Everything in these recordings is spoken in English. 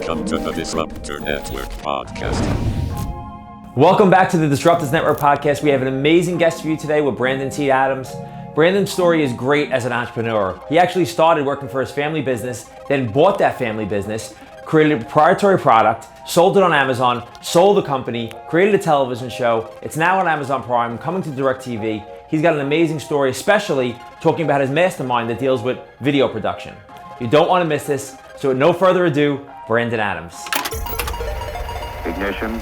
Welcome to the Disruptor Network podcast. Welcome back to the Disruptors Network podcast. We have an amazing guest for you today with Brandon T. Adams. Brandon's story is great as an entrepreneur. He actually started working for his family business, then bought that family business, created a proprietary product, sold it on Amazon, sold the company, created a television show. It's now on Amazon Prime, coming to DirecTV. He's got an amazing story, especially talking about his mastermind that deals with video production. You don't want to miss this. So with no further ado, Brandon Adams. Ignition.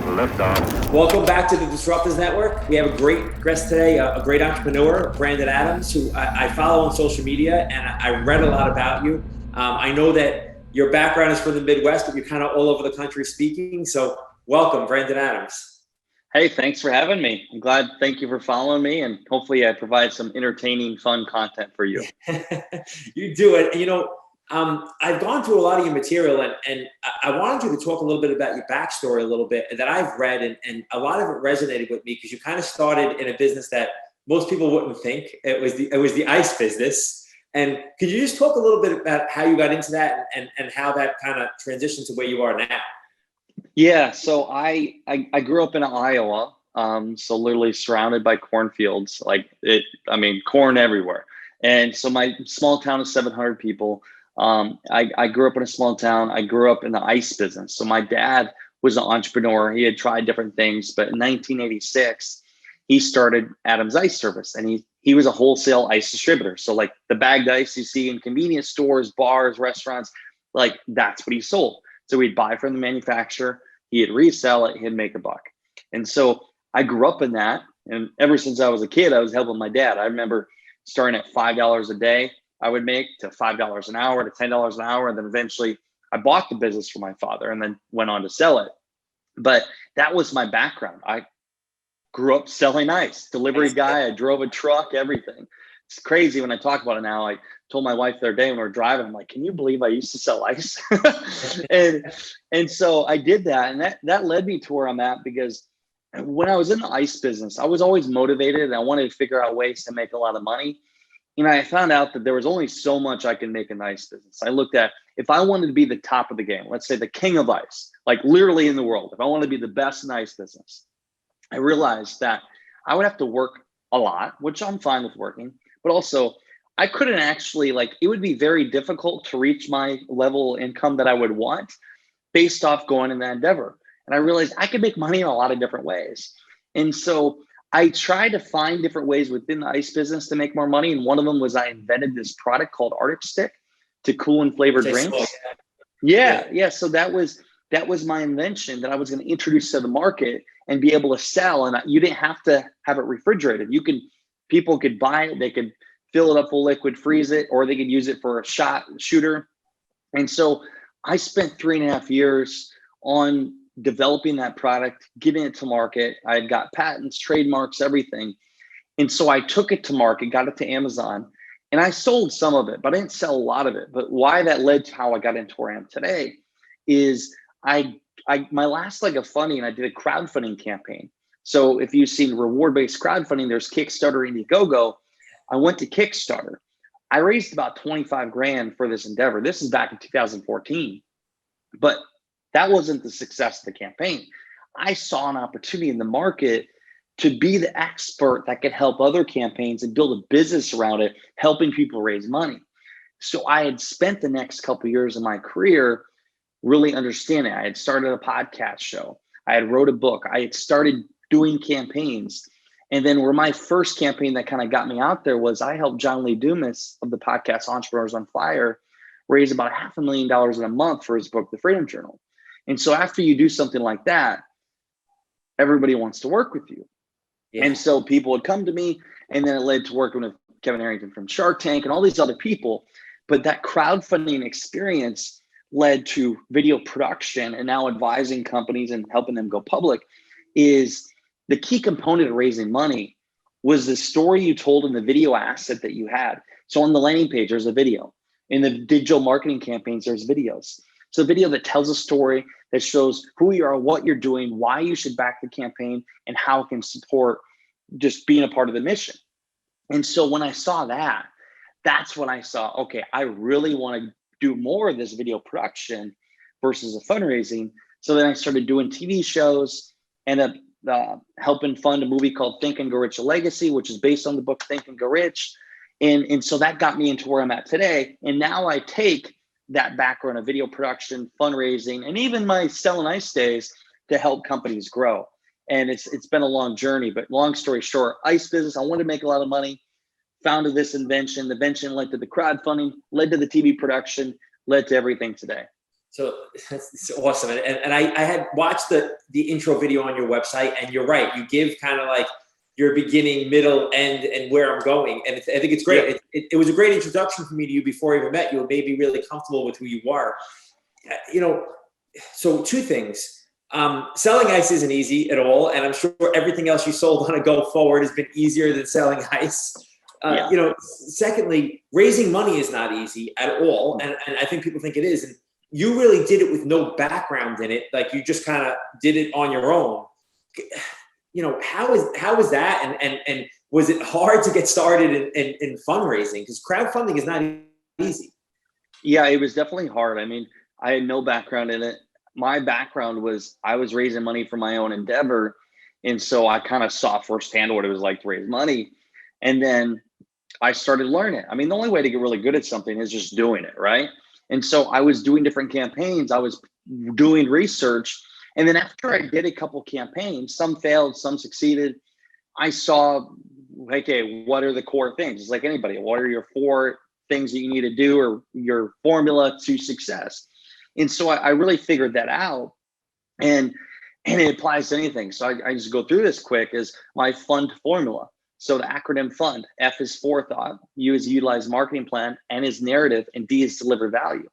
Liftoff. Welcome back to the Disruptors Network. We have a great guest today, a great entrepreneur, Brandon Adams, who I follow on social media, and I read a lot about you. I know that your background is from the Midwest, but you're kind of all over the country speaking. So welcome, Brandon Adams. Hey, thanks for having me. I'm glad. Thank you for following me, and hopefully I provide some entertaining, fun content for you. You do it. You know, I've gone through a lot of your material, and I wanted you to talk a little bit about your backstory a little bit that I've read, and a lot of it resonated with me because you kind of started in a business that most people wouldn't think. It was the ice business. And could you just talk a little bit about how you got into that and how that kind of transitioned to where you are now? Yeah, so I grew up in Iowa, so literally surrounded by cornfields, corn everywhere. And so my small town is 700 people. I grew up in a small town. I grew up in the ice business. So my dad was an entrepreneur. He had tried different things, but in 1986, he started Adams Ice Service, and he was a wholesale ice distributor. So like the bagged ice you see in convenience stores, bars, restaurants, like that's what he sold. So he'd buy from the manufacturer, he'd resell it, he'd make a buck. And so I grew up in that. And ever since I was a kid, I was helping my dad. I remember starting at $5 a day I would make to $5 an hour to $10 an hour. And then eventually I bought the business for my father and then went on to sell it. But that was my background. I grew up selling ice, delivery guy. I drove a truck, everything. It's crazy when I talk about it now. I told my wife the other day when we were driving, I'm like, can you believe I used to sell ice? and so I did that. And that led me to where I'm at, because when I was in the ice business, I was always motivated and I wanted to figure out ways to make a lot of money. You know, I found out that there was only so much I could make in the ice business. I looked at, if I wanted to be the top of the game, let's say the king of ice, like literally in the world, if I wanted to be the best in ice business, I realized that I would have to work a lot, which I'm fine with working, but also I couldn't actually, it would be very difficult to reach my level of income that I would want based off going in that endeavor. And I realized I could make money in a lot of different ways. And so I tried to find different ways within the ice business to make more money. And one of them was I invented this product called Arctic Stick to cool and flavor drinks. Yeah. So that was my invention that I was going to introduce to the market and be able to sell. And you didn't have to have it refrigerated. People could buy it. They could fill it up full liquid, freeze it, or they could use it for a shooter. And so I spent 3.5 years on developing that product, getting it to market. I had got patents, trademarks, everything. And so I took it to market, got it to Amazon, and I sold some of it, but I didn't sell a lot of it. But why that led to how I got into where I am today is my last leg of funding, I did a crowdfunding campaign. So if you've seen reward-based crowdfunding, there's Kickstarter, Indiegogo. I went to Kickstarter. I raised about 25 grand for this endeavor. This is back in 2014, but that wasn't the success of the campaign. I saw an opportunity in the market to be the expert that could help other campaigns and build a business around it, helping people raise money. So I had spent the next couple of years of my career really understanding. I had started a podcast show. I had wrote a book. I had started doing campaigns. And then where my first campaign that kind of got me out there was I helped John Lee Dumas of the podcast Entrepreneurs on Fire raise about $500,000 in a month for his book, The Freedom Journal. And so after you do something like that, everybody wants to work with you. Yeah. And so people would come to me, and then it led to working with Kevin Harrington from Shark Tank and all these other people. But that crowdfunding experience led to video production and now advising companies and helping them go public. Is the key component of raising money was the story you told in the video asset that you had. So on the landing page, there's a video. In the digital marketing campaigns, there's videos. So a video that tells a story that shows who you are, what you're doing, why you should back the campaign, and how it can support just being a part of the mission. And so when I saw that, that's when I saw, okay, I really want to do more of this video production versus a fundraising. So then I started doing TV shows, ended up helping fund a movie called Think and Go Rich: A Legacy, which is based on the book Think and Go Rich. And so that got me into where I'm at today. And now I take that background of video production, fundraising, and even my selling ice days to help companies grow. And it's been a long journey, but long story short, ice business, I wanted to make a lot of money, founded this invention. The invention led to the crowdfunding, led to the TV production, led to everything today. So that's awesome. And I had watched the intro video on your website, and you're right. You give kind of like your beginning, middle, end, and where I'm going. And I think it's great. Yeah. It was a great introduction for me to you before I even met you. It made me really comfortable with who you are. So two things. Selling ice isn't easy at all. And I'm sure everything else you sold on a go forward has been easier than selling ice. Secondly, raising money is not easy at all. And I think people think it is. And you really did it with no background in it. Like you just kind of did it on your own. How is that? And was it hard to get started in fundraising? Because crowdfunding is not easy. Yeah, it was definitely hard. I mean, I had no background in it. My background was I was raising money for my own endeavor. And so I kind of saw firsthand what it was like to raise money. And then I started learning. I mean, the only way to get really good at something is just doing it, right? And so I was doing different campaigns. I was doing research. And then after I did a couple campaigns, some failed, some succeeded, I saw, okay, what are the core things? It's like anybody. What are your 4 things that you need to do or your formula to success? And so I really figured that out. And it applies to anything. So I just go through this quick is my fund formula. So the acronym FUND, F is forethought, U is utilize marketing plan, N is narrative, and D is deliver value.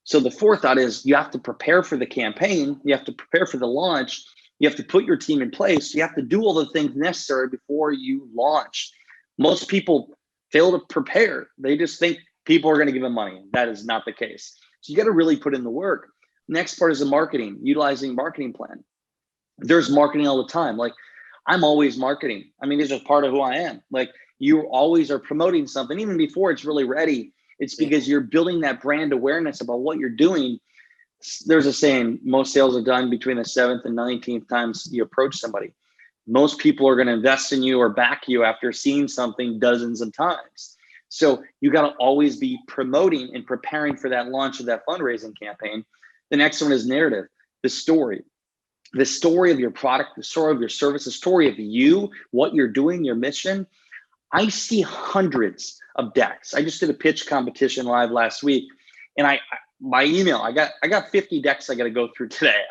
So the forethought is you have to prepare for the campaign, you have to prepare for the launch, you have to put your team in place, you have to do all the things necessary before you launch. Most people fail to prepare. They just think people are going to give them money. That is not the case. So you got to really put in the work. Next part is the marketing, utilizing marketing plan. There's marketing all the time. Like I'm always marketing. I mean, it's just part of who I am. Like you always are promoting something, even before it's really ready. It's because you're building that brand awareness about what you're doing. There's a saying, most sales are done between the 7th and 19th times you approach somebody. Most people are going to invest in you or back you after seeing something dozens of times. So you got to always be promoting and preparing for that launch of that fundraising campaign. The next one is narrative, the story of your product, the story of your service, the story of you, what you're doing, your mission. I see hundreds of decks. I just did a pitch competition live last week, and my email, I got 50 decks I got to go through today.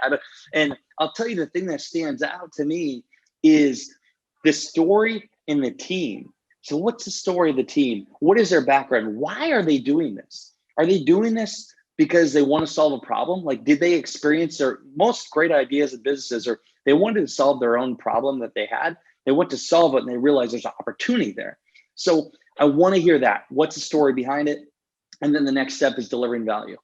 And I'll tell you the thing that stands out to me is the story in the team. So what's the story of the team? What is their background? Why are they doing this? Are they doing this because they want to solve a problem? Like, did they experience their most great ideas of businesses, or they wanted to solve their own problem that they had? They went to solve it and they realized there's an opportunity there. So I want to hear that. What's the story behind it? And then the next step is delivering value.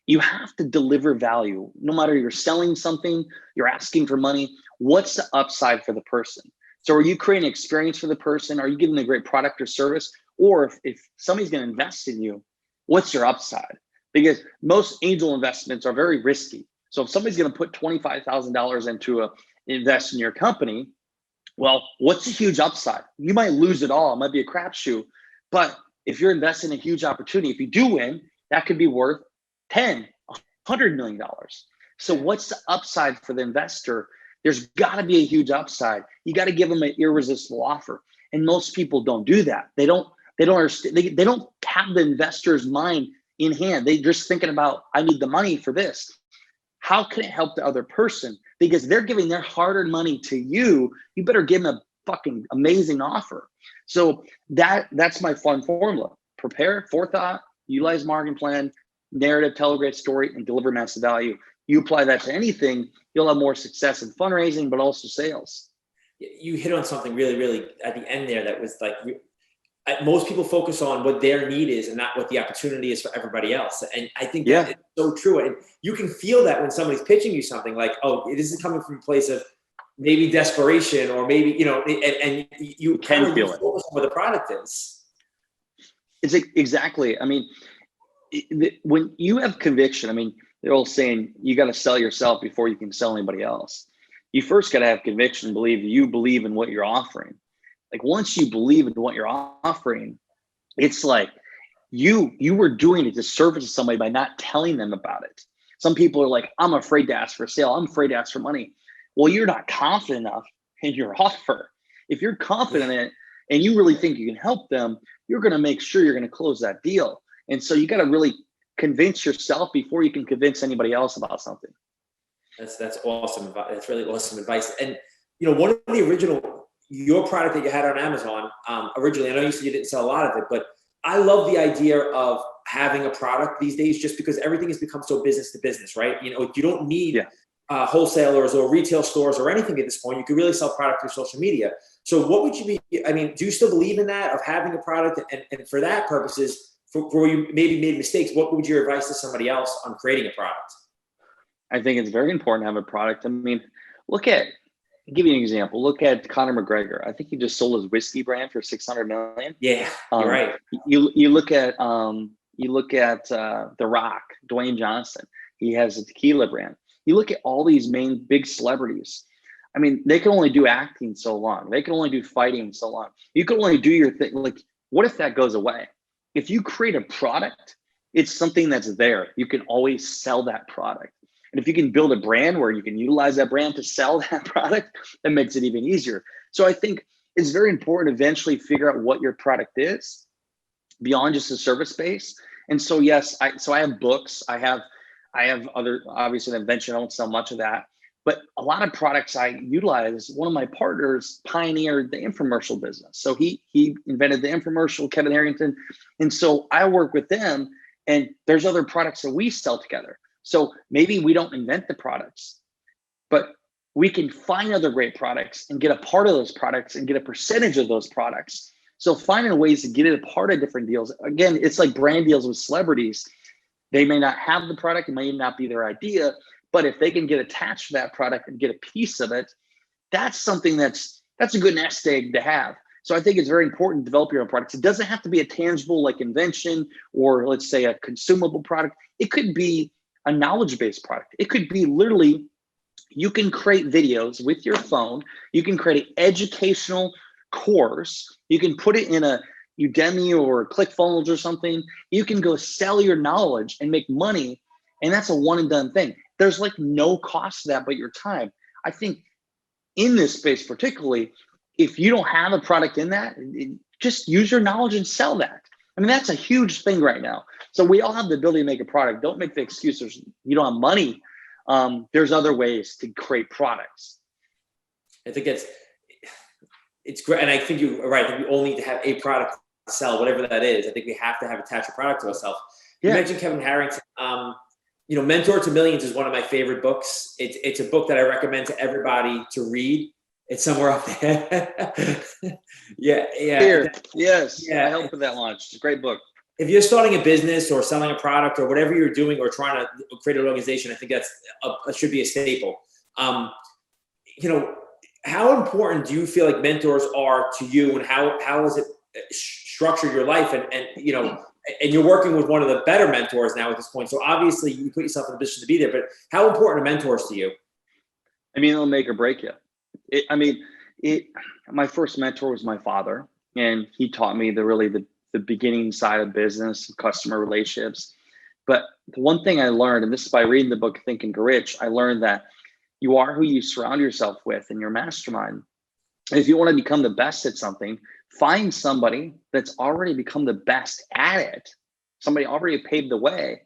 You have to deliver value. No matter you're selling something, you're asking for money, what's the upside for the person? So are you creating an experience for the person? Are you giving them a great product or service? Or if somebody's going to invest in you, what's your upside? Because most angel investments are very risky. So if somebody's going to put $25,000 into invest in your company, well, what's a huge upside? You might lose it all. It might be a crapshoot. But if you're investing in a huge opportunity, if you do win, that could be worth $10, $100 million. So what's the upside for the investor? There's got to be a huge upside. You got to give them an irresistible offer. And most people don't do that. They don't understand. They don't have the investor's mind in hand. They're just thinking about, I need the money for this. How can it help the other person? Because they're giving their hard-earned money to you. You better give them a fucking amazing offer. So that's my fun formula. Prepare, forethought, utilize marketing plan, narrative, tell a great story, and deliver massive value. You apply that to anything, you'll have more success in fundraising, but also sales. You hit on something really, really at the end there that was like, most people focus on what their need is and not what the opportunity is for everybody else. And I think that is so true. And you can feel that when somebody's pitching you something like, oh, this is coming from a place of maybe desperation, or maybe, and you can feel it. Focus on what the product is. It's exactly. I mean, when you have conviction, I mean, they're all saying you got to sell yourself before you can sell anybody else. You first got to have conviction, believe in what you're offering. Like once you believe in what you're offering, it's like you were doing a disservice to somebody by not telling them about it. Some people are like, I'm afraid to ask for a sale. I'm afraid to ask for money. Well, you're not confident enough in your offer. If you're confident in it and you really think you can help them, you're going to make sure you're going to close that deal. And so you got to really convince yourself before you can convince anybody else about something. That's awesome. That's really awesome advice. And one of the original, your product that you had on Amazon, originally, I know you said you didn't sell a lot of it, but I love the idea of having a product these days, just because everything has become so business to business, right? You don't need wholesalers or retail stores or anything at this point. You can really sell product through social media. So what would you be, do you still believe in that, of having a product? And for that purposes, for where you maybe made mistakes, what would your advice to somebody else on creating a product? I think it's very important to have a product. I mean, I'll give you an example. Look at Conor McGregor. I think he just sold his whiskey brand for $600 million. Yeah, you're right. You look at The Rock, Dwayne Johnson. He has a tequila brand. You look at all these main big celebrities. I mean, they can only do acting so long. They can only do fighting so long. You can only do your thing. Like, what if that goes away? If you create a product, it's something that's there. You can always sell that product. And if you can build a brand where you can utilize that brand to sell that product, that makes it even easier. So I think it's very important to eventually figure out what your product is beyond just a service base. And so, yes, I have books. I have other, obviously, invention. I don't sell much of that. But a lot of products I utilize. One of my partners pioneered the infomercial business. So he invented the infomercial, Kevin Harrington. And so I work with them, and there's other products that we sell together. So maybe we don't invent the products, but we can find other great products and get a part of those products and get a percentage of those products. So finding ways to get it a part of different deals. Again, it's like brand deals with celebrities. They may not have the product, it may not be their idea, but if they can get attached to that product and get a piece of it, that's something that's a good nest egg to have. So I think it's very important to develop your own products. It doesn't have to be a tangible like invention or, let's say, a consumable product. It could be a knowledge-based product. It could be literally, you can create videos with your phone. You can create an educational course. You can put it in a Udemy or ClickFunnels or something. You can go sell your knowledge and make money. And that's a one and done thing. There's like no cost to that but your time. I think in this space particularly, if you don't have a product in that, just use your knowledge and sell that. I mean, that's a huge thing right now. So we all have the ability to make a product. Don't make the excuses you don't have money. There's other ways to create products. I think it's great. And I think you're right. I think we all need to have a product to sell, whatever that is. I think we have to have attached a product to ourselves. You mentioned Kevin Harrington. Mentor to Millions is one of my favorite books. It's a book that I recommend to everybody to read. It's somewhere up there. Yeah. Here, yes. I helped with that launch. It's a great book. If you're starting a business or selling a product or whatever you're doing or trying to create an organization, I think that should be a staple. How important do you feel like mentors are to you, and how has it structured your life? And you're working with one of the better mentors now at this point. So obviously you put yourself in a position to be there, but how important are mentors to you? I mean, it'll make or break you. My first mentor was my father, and he taught me the beginning side of business, customer relationships. But the one thing I learned, and this is by reading the book Think and Grow Rich, I learned that you are who you surround yourself with in your mastermind. And if you want to become the best at something, find somebody that's already become the best at it, somebody already paved the way,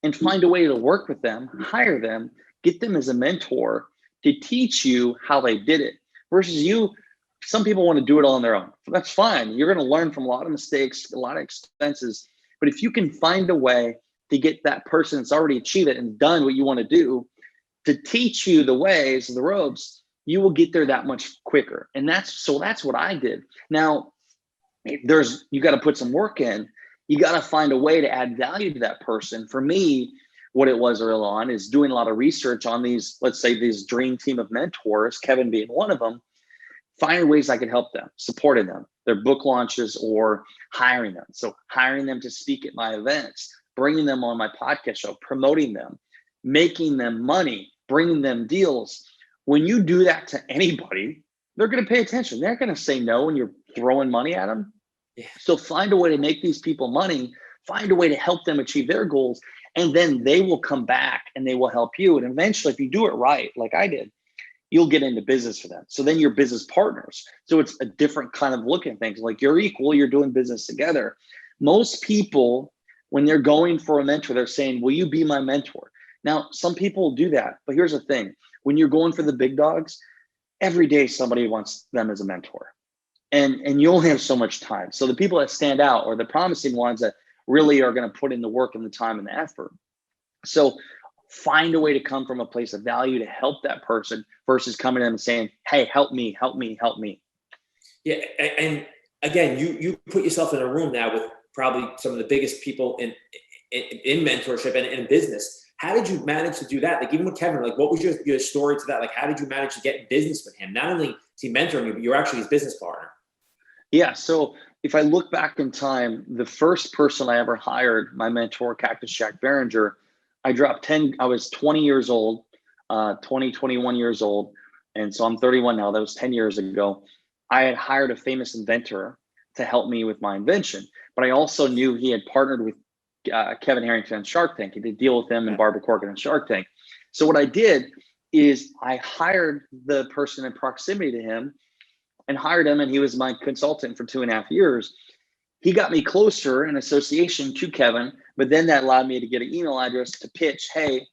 and find a way to work with them, hire them, get them as a mentor to teach you how they did it. Versus some people want to do it all on their own. That's fine. You're going to learn from a lot of mistakes, a lot of expenses. But if you can find a way to get that person that's already achieved it and done what you want to do to teach you the ways, the ropes, you will get there that much quicker. And that's what I did. Now, you got to put some work in. You got to find a way to add value to that person. For me, what it was early on is doing a lot of research on these, let's say, these dream team of mentors, Kevin being one of them, finding ways I could help them, supporting them, their book launches or hiring them. So hiring them to speak at my events, bringing them on my podcast show, promoting them, making them money, bringing them deals. When you do that to anybody, they're going to pay attention. They're going to say no when you're throwing money at them. Yeah. So find a way to make these people money, find a way to help them achieve their goals, and then they will come back and they will help you. And eventually, if you do it right, like I did, you'll get into business for them. So then you're business partners. So it's a different kind of look at things. Like you're equal, you're doing business together. Most people, when they're going for a mentor, they're saying, will you be my mentor? Now, some people will do that, but here's the thing. When you're going for the big dogs, every day somebody wants them as a mentor. And you only have so much time. So the people that stand out are the promising ones that really are going to put in the work and the time and the effort. So find a way to come from a place of value to help that person versus coming to them and saying, hey, help me, help me, help me. Yeah. And again, you put yourself in a room now with probably some of the biggest people in mentorship and in business. How did you manage to do that? Like even with Kevin, like what was your story to that? Like how did you manage to get in business with him? Not only is he mentoring you, but you're actually his business partner. Yeah. So if I look back in time, the first person I ever hired, my mentor, Cactus Jack Behringer, I was 20 years old, 21 years old. And so I'm 31 now. That was 10 years ago. I had hired a famous inventor to help me with my invention, but I also knew he had partnered with Kevin Harrington on Shark Tank. He did deal with him and Barbara Corcoran on Shark Tank. So what I did is I hired the person in proximity to him and hired him, and he was my consultant for 2.5 years. He got me closer in association to Kevin, but then that allowed me to get an email address to pitch, hey,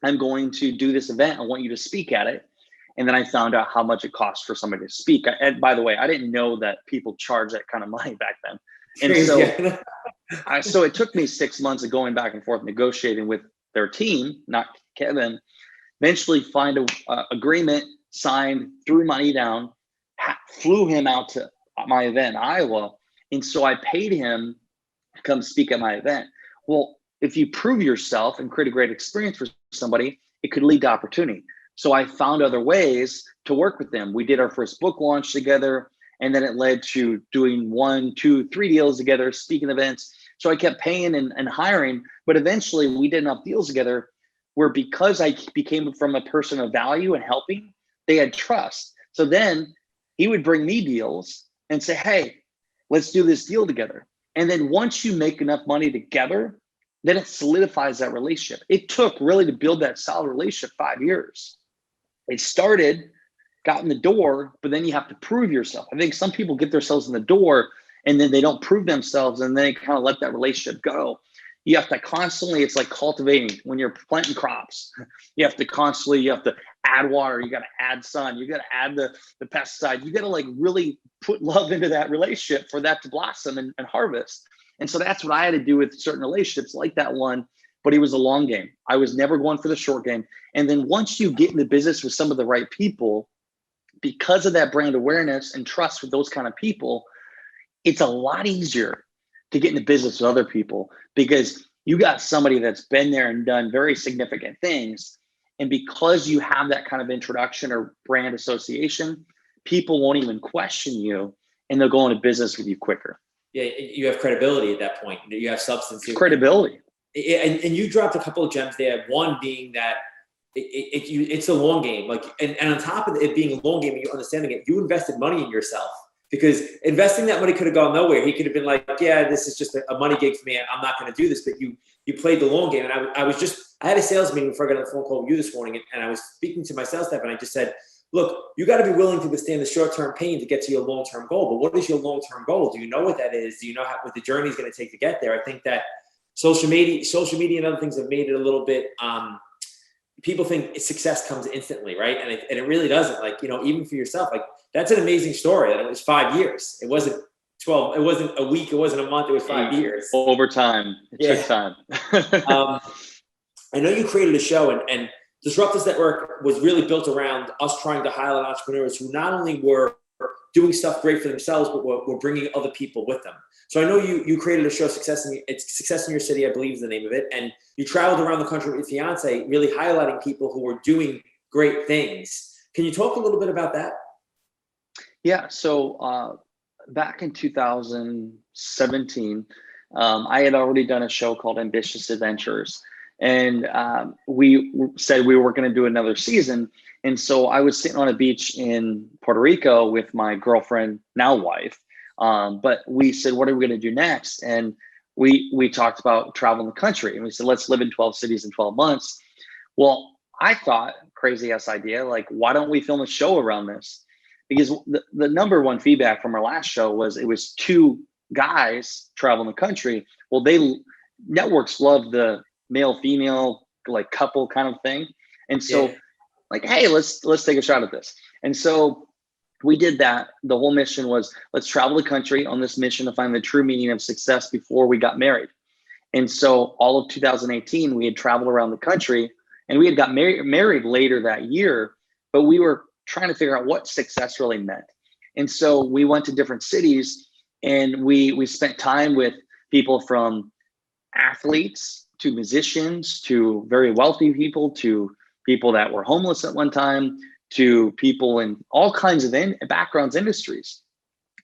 I'm going to do this event. I want you to speak at it. And then I found out how much it costs for somebody to speak. And by the way, I didn't know that people charge that kind of money back then. And so, so it took me 6 months of going back and forth, negotiating with their team, not Kevin, eventually find a agreement, signed, threw money down, flew him out to my event in Iowa. And so I paid him to come speak at my event. Well, if you prove yourself and create a great experience for somebody, it could lead to opportunity. So I found other ways to work with them. We did our first book launch together, and then it led to doing 1, 2, 3 deals together, speaking events. So I kept paying and hiring, but eventually we did enough deals together where because I became from a person of value and helping, they had trust. So then he would bring me deals and say, hey, let's do this deal together. And then once you make enough money together, then it solidifies that relationship. It took really to build that solid relationship 5 years. It started, got in the door, but then you have to prove yourself. I think some people get themselves in the door and then they don't prove themselves and they kind of let that relationship go. You have to constantly, it's like cultivating when you're planting crops. You have to add water, you got to add sun, you got to add the pesticide. You got to like really put love into that relationship for that to blossom and harvest. And so that's what I had to do with certain relationships like that one, but it was a long game. I was never going for the short game. And then once you get into business with some of the right people, because of that brand awareness and trust with those kind of people, it's a lot easier to get into business with other people because you got somebody that's been there and done very significant things. And because you have that kind of introduction or brand association, people won't even question you and they'll go into business with you quicker. Yeah, you have credibility at that point. You have substance. Credibility. And you dropped a couple of gems there. One being that it's a long game. Like, and on top of it being a long game and you understanding it, you invested money in yourself. Because investing that money could have gone nowhere. He could have been like, yeah, this is just a money gig for me. I'm not going to do this. But you played the long game. And I had a sales meeting before I got on the phone call with you this morning. And I was speaking to my sales staff and I just said, look, you got to be willing to withstand the short-term pain to get to your long-term goal. But what is your long-term goal? Do you know what that is? Do you know what the journey is going to take to get there? I think that social media and other things have made it a little bit, people think success comes instantly, right? And it really doesn't. Like, even for yourself, like that's an amazing story. And it was 5 years. It wasn't 12. It wasn't a week. It wasn't a month. It was 5 years. Over time. It took time. I know you created a show and Disruptors Network was really built around us trying to highlight entrepreneurs who not only were doing stuff great for themselves, but were bringing other people with them. So I know you created a show, Success in Your City, I believe is the name of it. And you traveled around the country with your fiance, really highlighting people who were doing great things. Can you talk a little bit about that? Yeah. So back in 2017, I had already done a show called Ambitious Adventures, and we said we were going to do another season. And so I was sitting on a beach in Puerto Rico with my girlfriend, now wife. But we said, what are we going to do next? And we talked about traveling the country, and we said, let's live in 12 cities in 12 months. Well, I thought, crazy ass idea, like, why don't we film a show around this? Because the number one feedback from our last show was it was two guys traveling the country. Well, networks love the male female like couple kind of thing, and so like, hey, let's take a shot at this. And so we did that. The whole mission was, let's travel the country on this mission to find the true meaning of success before we got married. And so all of 2018, we had traveled around the country, and we had got married later that year, but we were trying to figure out what success really meant. And so we went to different cities, and we spent time with people from athletes to musicians to very wealthy people to people that were homeless at one time to people in all kinds of backgrounds, industries.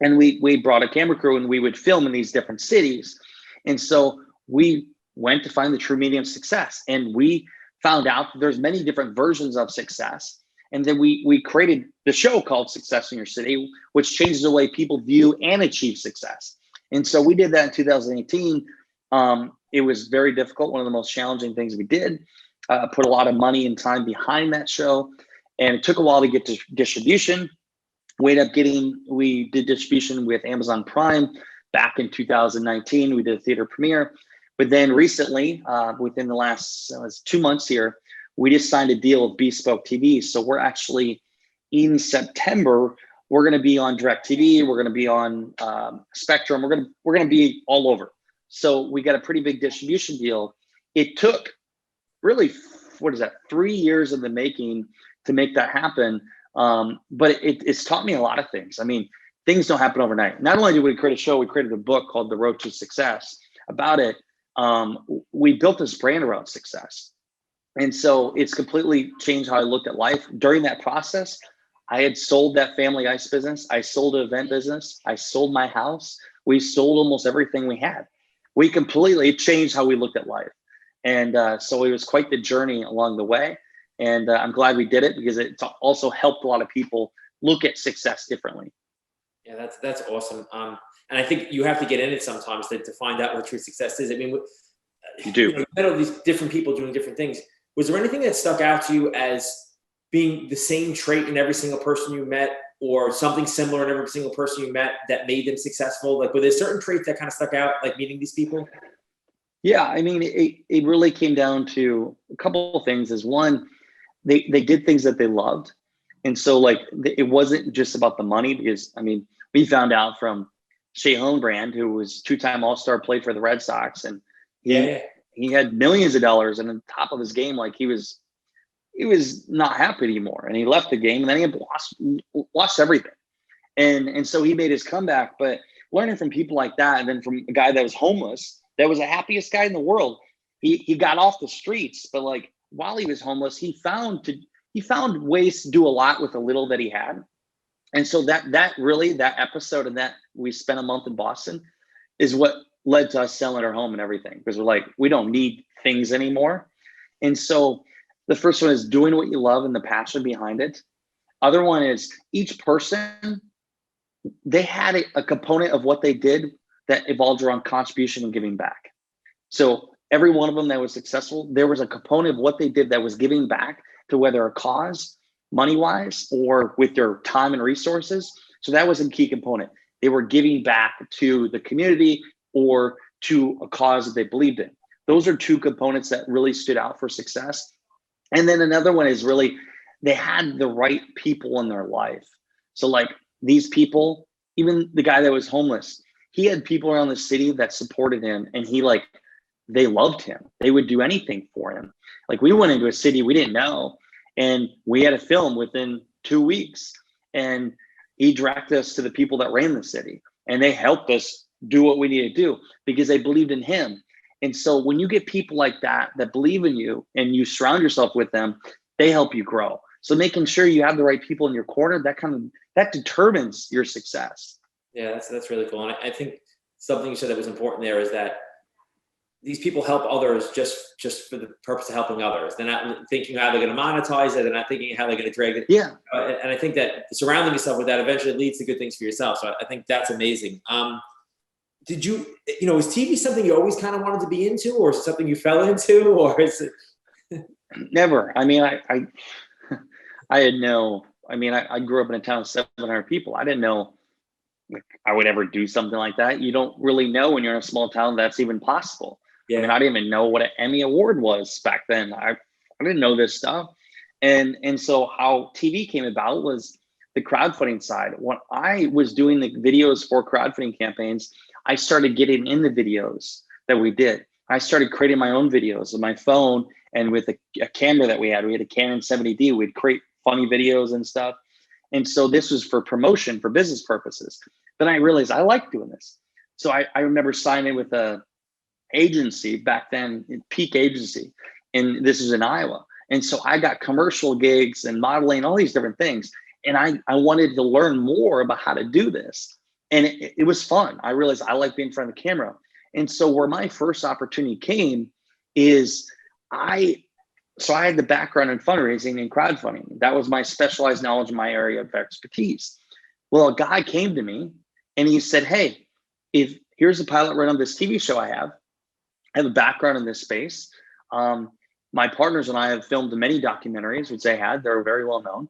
And we brought a camera crew, and we would film in these different cities. And so we went to find the true meaning of success, and we found out that there's many different versions of success. And then we created the show called Success in Your City, which changes the way people view and achieve success. And so we did that in 2018. It was very difficult, one of the most challenging things we did. Put a lot of money and time behind that show, and it took a while to get to distribution. We did distribution with Amazon Prime back in 2019. We did a theater premiere, but then recently, within the last 2 months here, we just signed a deal with Bespoke TV. So we're actually in September. We're going to be on DirecTV. We're going to be on Spectrum. We're going to be all over. So we got a pretty big distribution deal. It took really, 3 years in the making to make that happen. But it's taught me a lot of things. I mean, things don't happen overnight. Not only did we create a show, we created a book called The Road to Success. About it, we built this brand around success. And so it's completely changed how I looked at life. During that process, I had sold that family ice business. I sold an event business. I sold my house. We sold almost everything we had. We completely changed how we looked at life. And so it was quite the journey along the way. And I'm glad we did it, because it also helped a lot of people look at success differently. Yeah, that's awesome. And I think you have to get in it sometimes to find out what true success is. I mean, you do. You met all these different people doing different things. Was there anything that stuck out to you as being the same trait in every single person you met, or something similar in every single person you met that made them successful? Like, were there certain traits that kind of stuck out, like meeting these people? Yeah, I mean, it really came down to a couple of things. Is one, they did things that they loved. And so like, it wasn't just about the money, because I mean, we found out from Shea Homebrand, who was 2-time All-Star, played for the Red Sox, and he had millions of dollars, and on top of his game, like he was not happy anymore, and he left the game, and then he had lost everything. And so he made his comeback. But learning from people like that, and then from a guy that was homeless, that was the happiest guy in the world. He got off the streets, but like while he was homeless, he found ways to do a lot with the little that he had. And so that episode, and that we spent a month in Boston, is what led to us selling our home and everything, because we're like, we don't need things anymore. And so the first one is doing what you love and the passion behind it. Other one is each person, they had a component of what they did that evolved around contribution and giving back. So every one of them that was successful, there was a component of what they did that was giving back to whether a cause, money-wise, or with their time and resources. So that was a key component. They were giving back to the community or to a cause that they believed in. Those are two components that really stood out for success. And then another one is really, they had the right people in their life. So like these people, even the guy that was homeless, he had people around the city that supported him, and they loved him. They would do anything for him. Like, we went into a city we didn't know, and we had a film within 2 weeks, and he directed us to the people that ran the city, and they helped us do what we needed to do because they believed in him. And so when you get people like that believe in you, and you surround yourself with them, they help you grow. So making sure you have the right people in your corner, that determines your success. Yeah, that's really cool. And I think something you said that was important there is that these people help others just for the purpose of helping others. They're not thinking how they're going to monetize it. They're not thinking how they're going to drag it. Yeah. And I think that surrounding yourself with that eventually leads to good things for yourself. So I think that's amazing. Did you, is TV something you always kind of wanted to be into, or is it something you fell into, or is it? Never. I mean, I had no, I grew up in a town of 700 people. I didn't know I would ever do something like that. You don't really know when you're in a small town that's even possible. Yeah. I mean, I didn't even know what an Emmy award was back then. I didn't know this stuff. And so how TV came about was the crowdfunding side. When I was doing the videos for crowdfunding campaigns, I started getting in the videos that we did. I started creating my own videos with my phone and with a camera that we had. We had a Canon 70D. We'd create funny videos and stuff. And so this was for promotion, for business purposes. Then I realized I like doing this. So I remember signing with a agency back then, peak agency, and this is in Iowa. And so I got commercial gigs and modeling, all these different things. And I wanted to learn more about how to do this. And it was fun. I realized I like being in front of the camera. And so where my first opportunity came is I had the background in fundraising and crowdfunding. That was my specialized knowledge in my area of expertise. Well, a guy came to me and he said, hey, here's a pilot run on this TV show I have a background in this space. My partners and I have filmed many documentaries, which they're very well known.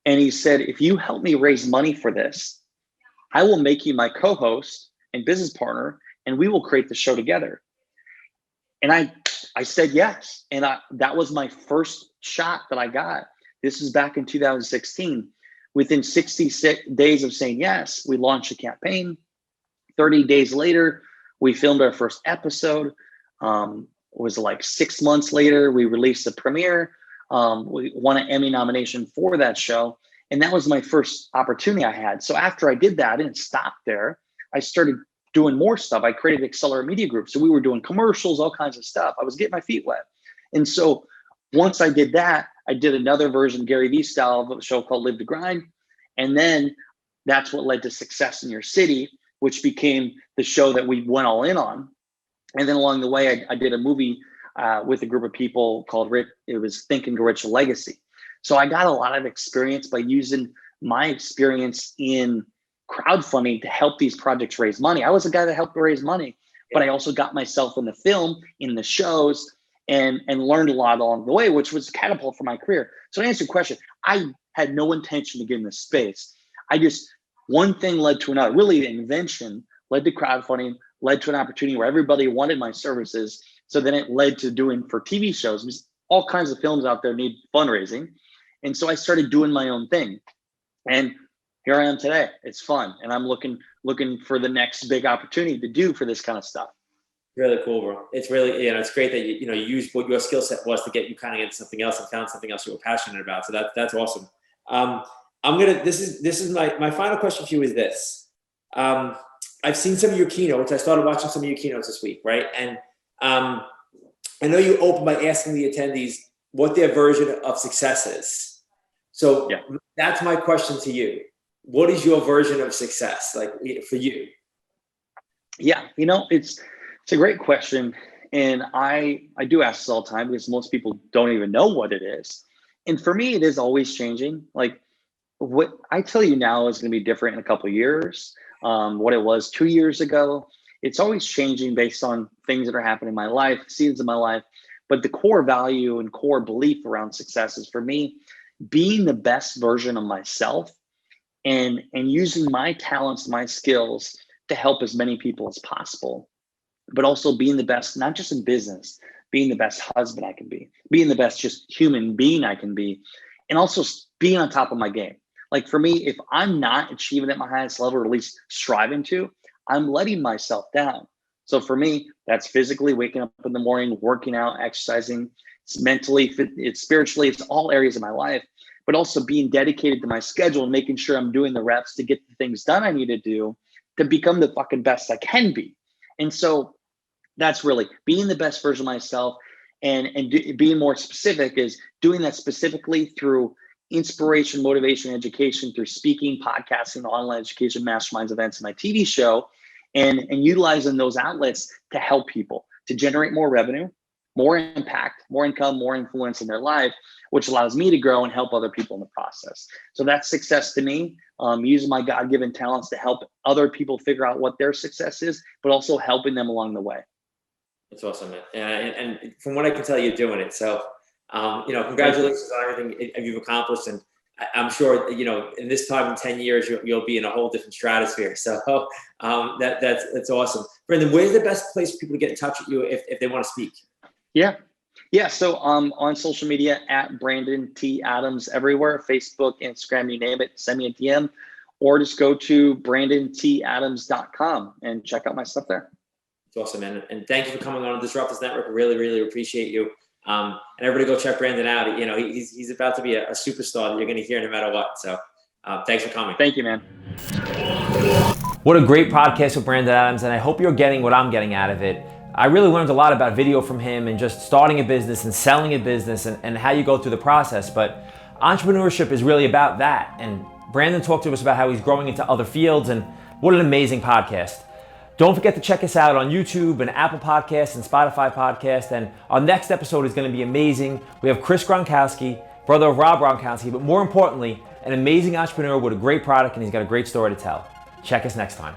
And he said, if you help me raise money for this, I will make you my co-host and business partner, and we will create the show together. And I said yes. And that was my first shot that I got. This was back in 2016. Within 66 days of saying yes, we launched a campaign. 30 days later, we filmed our first episode. It was like 6 months later, we released the premiere. We won an Emmy nomination for that show. And that was my first opportunity I had. So after I did that, I didn't stop there. I started doing more stuff. I created Accelerate Media Group. So we were doing commercials, all kinds of stuff. I was getting my feet wet. And so once I did that, I did another version, Gary Vee style, of a show called Live to Grind. And then that's what led to Success in Your City, which became the show that we went all in on. And then along the way, I did a movie with a group of people called it was Think and Grow Rich Legacy. So I got a lot of experience by using my experience in crowdfunding to help these projects raise money. I was a guy that helped raise money, but I also got myself in the film, in the shows, and learned a lot along the way, which was a catapult for my career. So to answer your question, I had no intention to get in this space. One thing led to another. Really, the invention led to crowdfunding, led to an opportunity where everybody wanted my services. So then it led to doing for TV shows, because all kinds of films out there need fundraising. And so I started doing my own thing. And here I am today. It's fun. And I'm looking for the next big opportunity to do for this kind of stuff. Really cool, bro. It's really, it's great that you used what your skill set was to get you kind of into something else and found something else you were passionate about. So that's awesome. This is my final question for you is this. I've seen some of your keynotes. I started watching some of your keynotes this week, right? And I know you opened by asking the attendees what their version of success is. So That's my question to you. What is your version of success like for you? Yeah, it's a great question. And I do ask this all the time because most people don't even know what it is. And for me, it is always changing. Like what I tell you now is going to be different in a couple of years. What it was 2 years ago, it's always changing based on things that are happening in my life, seasons of my life. But the core value and core belief around success is for me, being the best version of myself and using my talents, my skills to help as many people as possible, but also being the best, not just in business, being the best husband I can be, being the best just human being I can be, and also being on top of my game. Like for me, if I'm not achieving at my highest level, or at least striving to, I'm letting myself down. So for me, that's physically waking up in the morning, working out, exercising. It's mentally, it's spiritually, it's all areas of my life, but also being dedicated to my schedule and making sure I'm doing the reps to get the things done I need to do to become the fucking best I can be. And so that's really being the best version of myself, and being more specific is doing that specifically through inspiration, motivation, education, through speaking, podcasting, online education, masterminds, events, and my TV show. and utilizing those outlets to help people, to generate more revenue, more impact, more income, more influence in their life, which allows me to grow and help other people in the process. So that's success to me, using my God-given talents to help other people figure out what their success is, but also helping them along the way. That's awesome, man. And from what I can tell, you're doing it. So, congratulations on everything you've accomplished. And I'm sure, in this time in 10 years, you'll be in a whole different stratosphere. So that's awesome. Brendan, where's the best place for people to get in touch with you if they want to speak? Yeah. So on social media at Brandon T. Adams everywhere, Facebook, Instagram, you name it, send me a DM, or just go to brandontadams.com and check out my stuff there. It's awesome, man. And thank you for coming on the Disruptors Network. Really, really appreciate you. And everybody go check Brandon out. He's about to be a superstar that you're going to hear no matter what. So thanks for coming. Thank you, man. What a great podcast with Brandon Adams. And I hope you're getting what I'm getting out of it. I really learned a lot about video from him and just starting a business and selling a business and how you go through the process. But entrepreneurship is really about that. And Brandon talked to us about how he's growing into other fields, and what an amazing podcast. Don't forget to check us out on YouTube and Apple Podcasts and Spotify Podcasts. And our next episode is going to be amazing. We have Chris Gronkowski, brother of Rob Gronkowski, but more importantly, an amazing entrepreneur with a great product, and he's got a great story to tell. Check us next time.